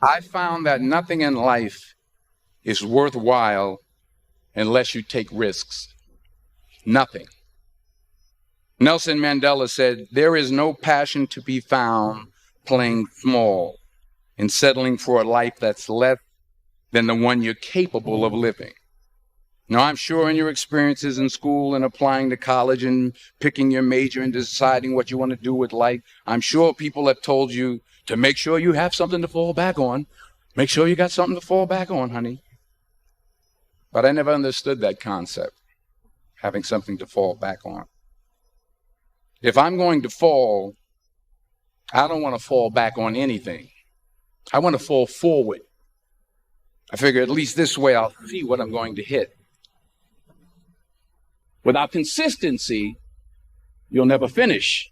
I found that nothing in life is worthwhile unless you take risks. Nothing. Nelson Mandela said, "There is no passion to be found playing small and settling for a life that's less than the one you're capable of living." Now, I'm sure in your experiences in school and applying to college and picking your major and deciding what you want to do with life, I'm sure people have told you to make sure you have something to fall back on. Make sure you got something to fall back on, honey. But I never understood that concept, having something to fall back on. If I'm going to fall, I don't want to fall back on anything. I want to fall forward. I figure at least this way I'll see what I'm going to hit. Without consistency, you'll never finish.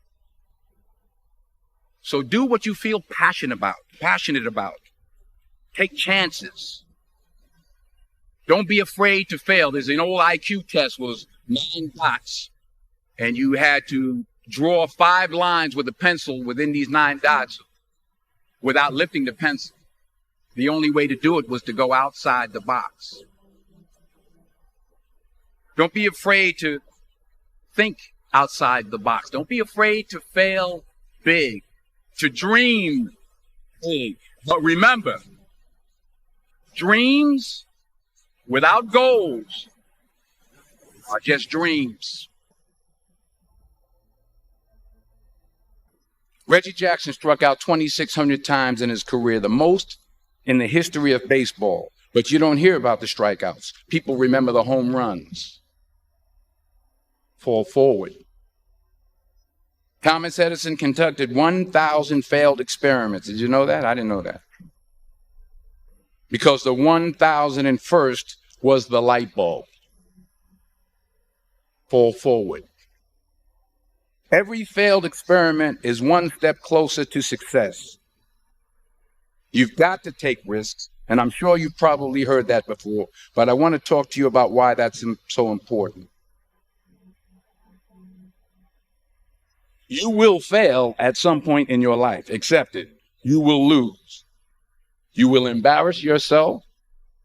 So do what you feel passionate about. Take chances. Don't be afraid to fail. There's an old IQ test, was 9 dots, and you had to draw 5 lines with a pencil within these 9 dots without lifting the pencil. The only way to do it was to go outside the box. Don't be afraid to think outside the box. Don't be afraid to fail big, to dream big. But remember, dreams without goals are just dreams. Reggie Jackson struck out 2,600 times in his career, the most in the history of baseball. But you don't hear about the strikeouts. People remember the home runs. Fall forward. Thomas Edison conducted 1,000 failed experiments. Did you know that? I didn't know that. Because the 1,001st was the light bulb. Fall forward. Every failed experiment is one step closer to success. You've got to take risks, and I'm sure you've probably heard that before, but I want to talk to you about why that's so important. You will fail at some point in your life. Accept it. You will lose. You will embarrass yourself.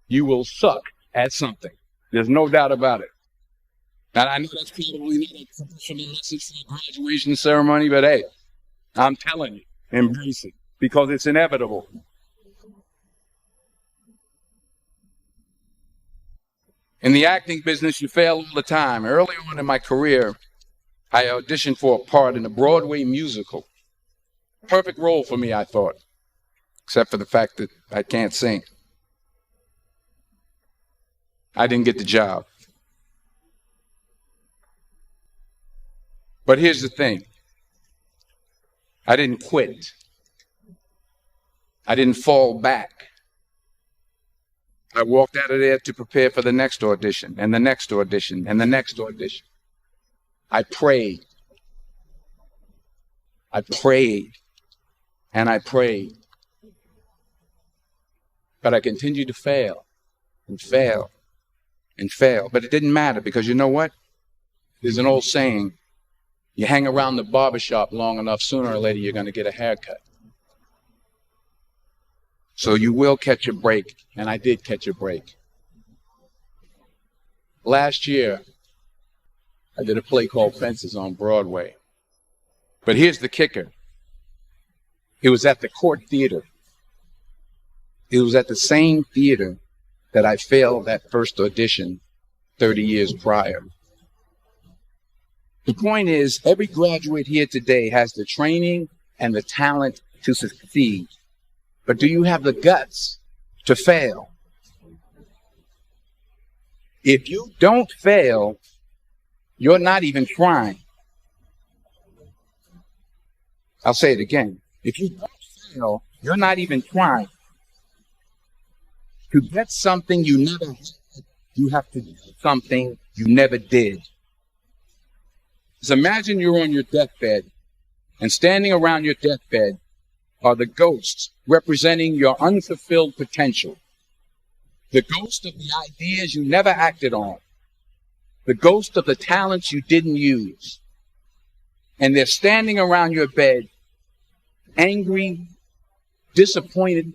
You will suck at something. There's no doubt about it. And I know that's probably not a professional message for a graduation ceremony, but hey, I'm telling you, embrace it, because it's inevitable. In the acting business, you fail all the time. Early on in my career, I auditioned for a part in a Broadway musical. Perfect role for me, I thought, except for the fact that I can't sing. I didn't get the job. But here's the thing. I didn't quit. I didn't fall back. I walked out of there to prepare for the next audition, and the next audition, and the next audition. I prayed. I prayed. And I prayed. But I continued to fail and fail and fail. But it didn't matter, because you know what? There's an old saying, you hang around the barbershop long enough, sooner or later you're going to get a haircut. So you will catch a break, and I did catch a break. Last year, I did a play called Fences on Broadway. But here's the kicker. It was at the Court Theater. It was at the same theater that I failed that first audition 30 years prior. The point is, every graduate here today has the training and the talent to succeed. But do you have the guts to fail? If you don't fail, you're not even trying. I'll say it again. If you don't fail, you're not even trying. To get something you never had, you have to do something you never did. So imagine you're on your deathbed, and standing around your deathbed are the ghosts representing your unfulfilled potential. The ghost of the ideas you never acted on. The ghost of the talents you didn't use. And they're standing around your bed, angry, disappointed,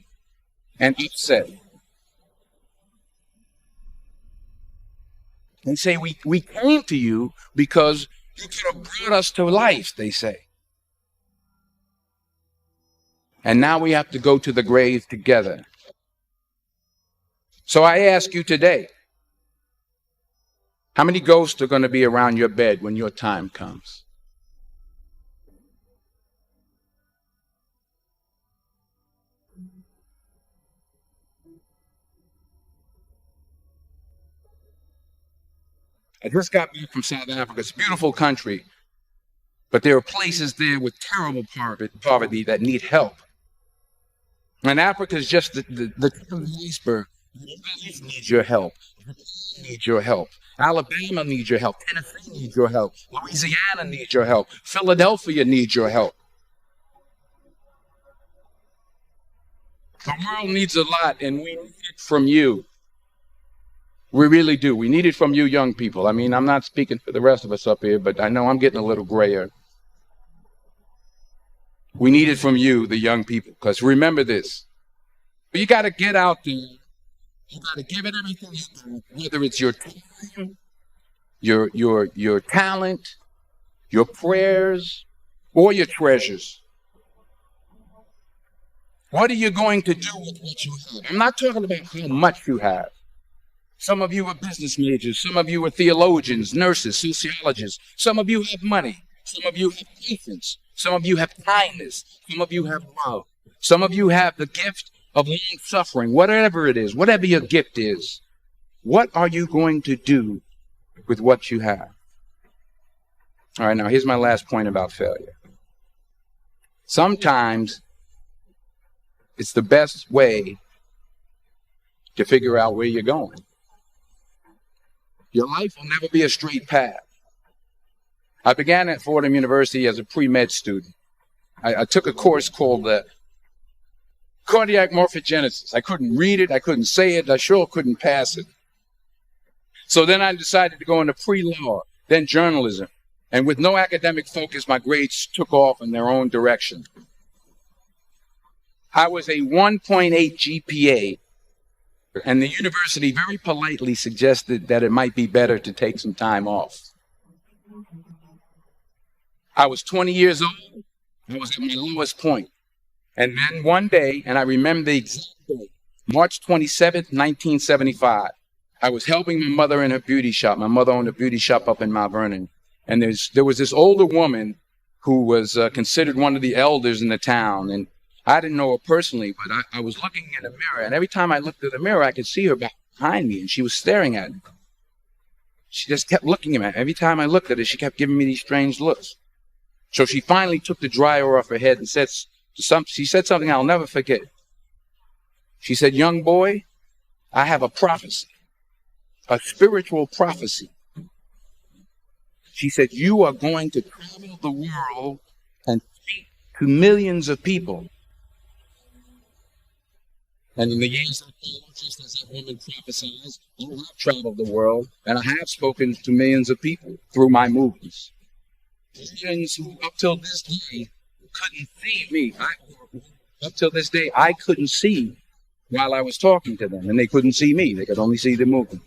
and upset. They say, we came to you because you could have brought us to life, they say. And now we have to go to the grave together. So I ask you today, how many ghosts are going to be around your bed when your time comes? I just got back from South Africa. It's a beautiful country, but there are places there with terrible poverty that need help. And Africa is just the tip of the iceberg. Belize needs your help. Needs your help. Alabama needs your help. Tennessee needs your help. Louisiana needs your help. Philadelphia needs your help. The world needs a lot, and we need it from you. We really do. We need it from you young people. I mean, I'm not speaking for the rest of us up here, but I know I'm getting a little grayer. We need it from you, the young people, because remember this. You got to get out there. You got to give it everything you do, whether it's your time, your talent, your prayers, or your treasures. What are you going to do with what you have? I'm not talking about how much you have. Some of you are business majors. Some of you are theologians, nurses, sociologists. Some of you have money. Some of you have patience. Some of you have kindness. Some of you have love. Some of you have the gift of long suffering. Whatever it is, whatever your gift is, what are you going to do with what you have? All right, now here's my last point about failure. Sometimes it's the best way to figure out where you're going. Your life will never be a straight path. I began at Fordham University as a pre-med student. I took a course called cardiac morphogenesis. I couldn't read it. I couldn't say it. I sure couldn't pass it. So then I decided to go into pre-law, then journalism. And with no academic focus, my grades took off in their own direction. I was a 1.8 GPA, and the university very politely suggested that it might be better to take some time off. I was 20 years old. I was at my lowest point. And then one day, and I remember the exact day, March 27th, 1975, I was helping my mother in her beauty shop. My mother owned a beauty shop up in Mount Vernon. And there was this older woman who was considered one of the elders in the town. And I didn't know her personally, but I was looking in a mirror. And every time I looked at the mirror, I could see her behind me. And she was staring at me. She just kept looking at me. Every time I looked at her, she kept giving me these strange looks. So she finally took the dryer off her head and she said something I'll never forget. She said, "Young boy, I have a prophecy, a spiritual prophecy." She said, "You are going to travel the world and speak to millions of people." And in the years that followed, just as that woman prophesies, I have traveled the world and I have spoken to millions of people through my movies. Millions who up till this day couldn't see me. Up till this day, I couldn't see while I was talking to them, and they couldn't see me. They could only see the movie.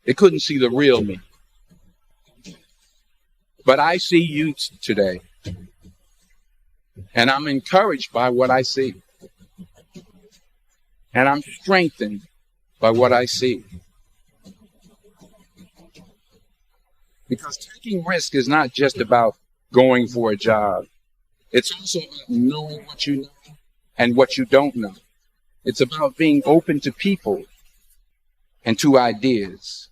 They couldn't see the real me. But I see you today, and I'm encouraged by what I see. And I'm strengthened by what I see. Because taking risk is not just about going for a job. It's also about knowing what you know and what you don't know. It's about being open to people and to ideas.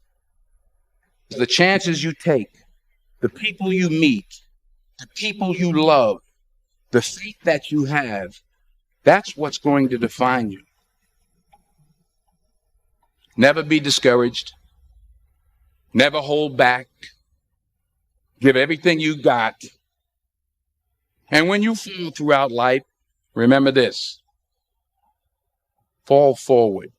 The chances you take, the people you meet, the people you love, the faith that you have, that's what's going to define you. Never be discouraged. Never hold back. Give everything you got. And when you fall throughout life, remember this. Fall forward.